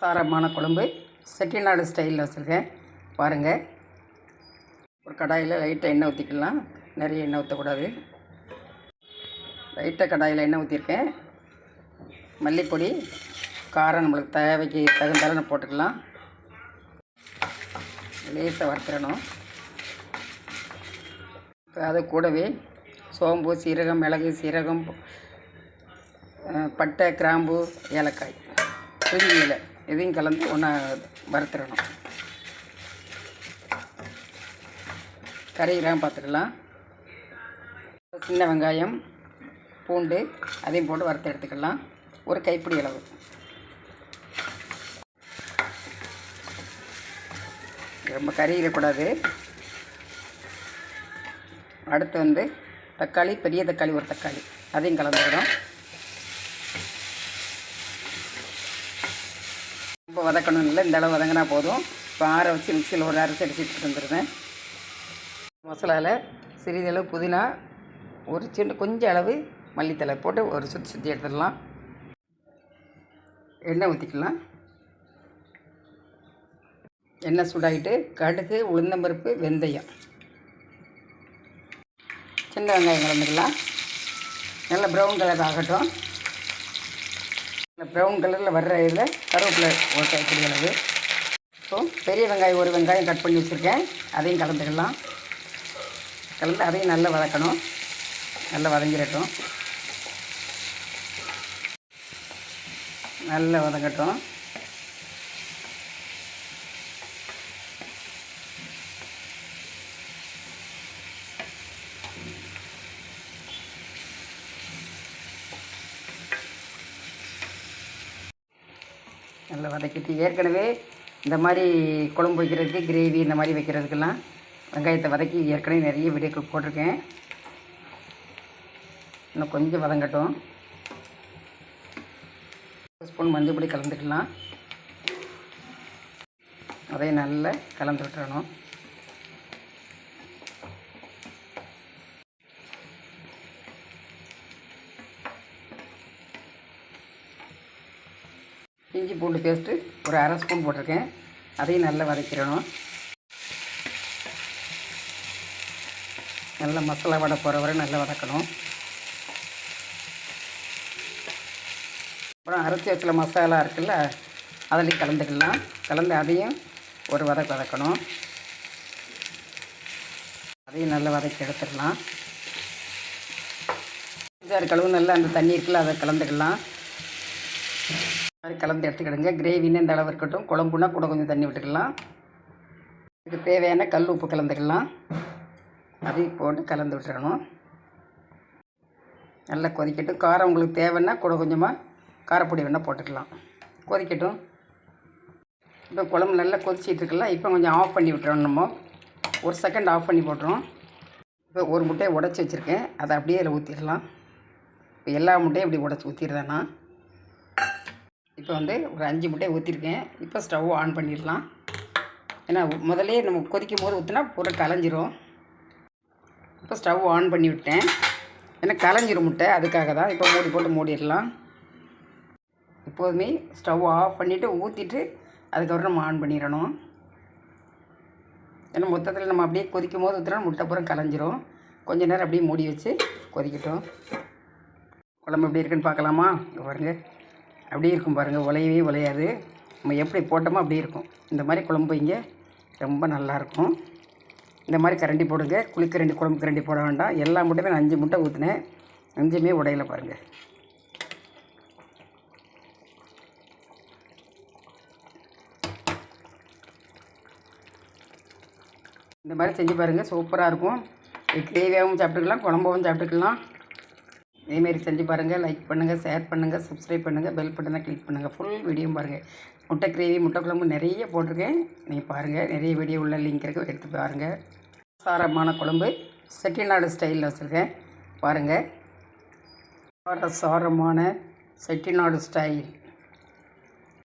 சாரமான குழம்பு செட்டிநாடு ஸ்டைலில் வச்சுருக்கேன் பாருங்கள். ஒரு கடாயில் லைட்டாக எண்ணெய் ஊற்றிக்கலாம். நிறைய எண்ணெய் ஊற்றக்கூடாது. லைட்டாக கடாயில் எண்ணெய் ஊற்றிருக்கேன். மல்லிப்பொடி, காரம் நம்மளுக்கு தேவைக்கு தகுந்தாலும் போட்டுக்கலாம். லேசாக வறுத்துடணும். அது கூடவே சோம்பு, சீரகம், மிளகு, சீரகம், பட்டை, கிராம்பு, ஏலக்காய், பிரிஞ்சி இலை இதையும் கலந்து ஒன்றா வறுத்துடணும். கறியெல்லாம் பார்த்துக்கலாம். சின்ன வெங்காயம், பூண்டு அதையும் போட்டு வறுத்து எடுத்துக்கலாம். ஒரு கைப்பிடி அளவு. ரொம்ப கறியிடக்கூடாது. அடுத்து தக்காளி, பெரிய தக்காளி ஒரு தக்காளி அதையும் கலந்துவிடும். ரொம்ப வதக்கணும் இல்லை, இந்த அளவு வதங்கினா போதும். இப்போ ஆற வச்சு மிக்சியில் ஒரு அரைச்சி அடிச்சுட்டு வந்துடுவேன். மசாலாவில் சிறிதளவு புதினா, ஒரு சின்ன கொஞ்சம் அளவு மல்லித்தலை போட்டு ஒரு சுற்றி எடுத்துடலாம். எண்ணெய் ஊற்றிக்கலாம். எண்ணெய் சூடாகிட்டு கடுகு, உளுந்தம்பருப்பு, வெந்தயம், சின்ன வெங்காயம் கலந்துக்கலாம். நல்லா ப்ரௌன் கலர் ஆகட்டும். ப்ரௌன் கலரில் வர்ற இதில் கருவேப்பிலை ஒரு கைப்பிடி அளவு. ஸோ பெரிய வெங்காயம் ஒரு வெங்காயம் கட் பண்ணி வச்சுருக்கேன், அதையும் கலந்துக்கலாம். கலந்து அதையும் நல்லா வதக்கணும். நல்லா வதங்கிடட்டும். நல்லா வதங்கட்டும். நல்லா வதக்கிட்டு ஏற்கனவே இந்த மாதிரி குழம்பு வைக்கிறதுக்கு, கிரேவி இந்த மாதிரி வைக்கிறதுக்கெல்லாம் வெங்காயத்தை வதக்கி ஏற்கனவே நிறைய வீடியோக்கள் போட்டிருக்கேன். இன்னும் கொஞ்சம் வதங்கட்டும். ஒரு ஸ்பூன் மஞ்சள் பொடி கலந்துக்கலாம். அதையும் நல்லா கலந்து விட்டுறணும். இஞ்சி பூண்டு பேஸ்ட்டு ஒரு அரை ஸ்பூன் போட்டிருக்கேன், அதையும் நல்லா வதக்கிடணும். நல்லா மசாலா வடை போகிற வரை நல்லா வதக்கணும். அப்புறம் அரைச்சி வச்சில் மசாலா இருக்குல்ல, அதிலையும் கலந்துக்கலாம். கலந்து அதையும் ஒரு வதக்கணும். அதையும் நல்லா வதக்கி எடுத்துடலாம். கழுவு நல்லா அந்த தண்ணி இருக்குல்ல, அதை கலந்துக்கலாம். கலந்து எடுத்துக்கிடுங்க. கிரேவின்னு இந்த அளவு இருக்கட்டும். குழம்புனா கூட கொஞ்சம் தண்ணி விட்டுக்கலாம். இதுக்கு தேவையான கல் உப்பு கலந்துக்கலாம். அதையும் போட்டு கலந்து விட்டுறணும். நல்லா கொதிக்கட்டும். காரம் உங்களுக்கு தேவைன்னா கூட கொஞ்சமாக காரப்பொடி வேணால் போட்டுக்கலாம். கொதிக்கட்டும். இப்போ குழம்பு நல்லா கொதிச்சிட்ருக்கலாம். இப்போ கொஞ்சம் ஆஃப் பண்ணி விட்டுறோம். நம்ம ஒரு செகண்ட் ஆஃப் பண்ணி போட்டுறோம். இப்போ ஒரு முட்டையை உடச்சி வச்சுருக்கேன், அதை அப்படியே அதில் ஊற்றிடலாம். இப்போ எல்லா முட்டையும் இப்படி உடச்சி ஊற்றிடுறேன்னா. இப்போ ஒரு 5 முட்டையை ஊற்றிருக்கேன். இப்போ ஸ்டவ் ஆன் பண்ணிடலாம். ஏன்னா முதல்ல நம்ம கொதிக்கும் போது ஊற்றினா பூரா கலைஞ்சிரும். இப்போ ஸ்டவ் ஆன் பண்ணி விட்டேன். ஏன்னா கலைஞ்சிரும் முட்டை, அதுக்காக தான். இப்போ மூடி போட்டு மூடிடலாம். எப்போதுமே ஸ்டவ் ஆஃப் பண்ணிவிட்டு ஊற்றிட்டு அதுக்கப்புறம் நம்ம ஆன் பண்ணிடணும். ஏன்னா மொத்தத்தில் நம்ம அப்படியே கொதிக்கும் போது ஊற்றினா முட்டை பூரா கலைஞ்சிரும். கொஞ்சம் நேரம் அப்படியே மூடி வச்சு கொதிக்கட்டும். குழம்பு எப்படி இருக்குன்னு பார்க்கலாமா? பாருங்கள், அப்படியே இருக்கும் பாருங்கள். உலையவே உலையாது. நம்ம எப்படி போட்டோமோ அப்படியே இருக்கும். இந்த மாதிரி குழம்பு வைங்க, ரொம்ப நல்லாயிருக்கும். இந்த மாதிரி கரண்டி போடுங்க. குழிக்கரண்டி, குழம்பு கரண்டி போட வேண்டாம். எல்லா முட்டையுமே நான் 5 முட்டை ஊற்றினேன், 5மே உடையில பாருங்கள். இந்த மாதிரி செஞ்சு பாருங்கள், சூப்பராக இருக்கும். கிரேவியாகவும் சாப்பிட்டுக்கலாம், குழம்பாகவும் சாப்பிட்டுக்கலாம். இதேமாரி செஞ்சு பாருங்கள். லைக் பண்ணுங்கள், ஷேர் பண்ணுங்கள், சப்ஸ்கிரைப் பண்ணுங்கள், பெல் பட்டனை கிளிக் பண்ணுங்கள். ஃபுல் வீடியோ பாருங்கள். முட்டை கிரேவி, முட்டை குழம்பு நிறைய போட்டிருக்கேன், நீங்கள் பாருங்கள். நிறைய வீடியோ உள்ள லிங்க் இருக்குது, எடுத்து பாருங்கள். சாரமான குழம்பு செட்டிநாடு ஸ்டைலில் வச்சுருக்கேன் பாருங்கள். சாரமான செட்டிநாடு ஸ்டைல்.